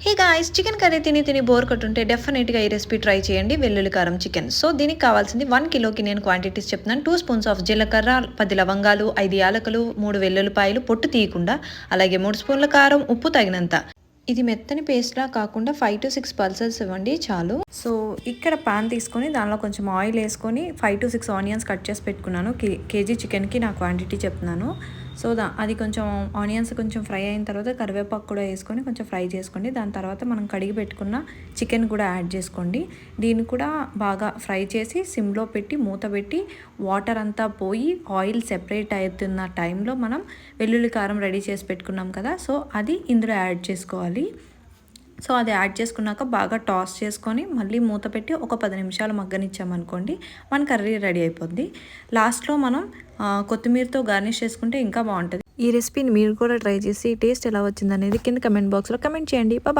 Hey guys, chicken curry తిని bore కొట్టుంటే డెఫినెట్గా ఈ రెసిపీ ట్రై చేయండి. వెల్లుల్లి కారం చికెన్. సో దీనికి కావాల్సింది 1 కిలోకి నేను క్వాంటిటీస్ చెప్తున్నాను. 2 స్పూన్స్ ఆఫ్ జీలకర్ర, 10 లవంగాలు, 5 యాలకులు, 3 వెల్లుల్లిపాయలు పొట్టు తీయకుండా, అలాగే 3 స్పూన్ల కారం, ఉప్పు తగినంత. ఇది మెత్తని పేస్ట్లా కాకుండా 5 to 6 పల్సెస్ ఇవ్వండి చాలు. సో ఇక్కడ పాన్ తీసుకొని దానిలో కొంచెం ఆయిల్ వేసుకొని 5 to 6 ఆనియన్స్ కట్ చేసి పెట్టుకున్నాను. కేజీ చికెన్కి నా క్వాంటిటీ చెప్తున్నాను. సో అది కొంచెం ఆనియన్స్ కొంచెం ఫ్రై అయిన తర్వాత కరివేపాకు కూడా వేసుకొని కొంచెం ఫ్రై చేసుకోండి. దాని తర్వాత మనం కడిగి పెట్టుకున్న చికెన్ కూడా యాడ్ చేసుకోండి. దీన్ని కూడా బాగా ఫ్రై చేసి సిమ్లో పెట్టి మూత పెట్టి వాటర్ అంతా పోయి ఆయిల్ సెపరేట్ అవుతున్న టైంలో మనం వెల్లుల్లి కారం రెడీ చేసి పెట్టుకున్నాం కదా, సో అది ఇందులో యాడ్ చేసుకోవాలి. సో అది యాడ్ చేసుకున్నాక బాగా టాస్ చేసుకొని మళ్ళీ మూత పెట్టి ఒక 10 నిమిషాలు మగ్గనిచ్చామనుకోండి, మన కర్రీ రెడీ అయిపోద్ది. లాస్ట్లో మనం కొత్తిమీరతో గార్నిష్ చేసుకుంటే ఇంకా బాగుంటుంది. ఈ రెసిపీని మీరు కూడా ట్రై చేసి టేస్ట్ ఎలా వచ్చిందనేది కింద కమెంట్ బాక్స్లో కమెంట్ చేయండి. బాయ్.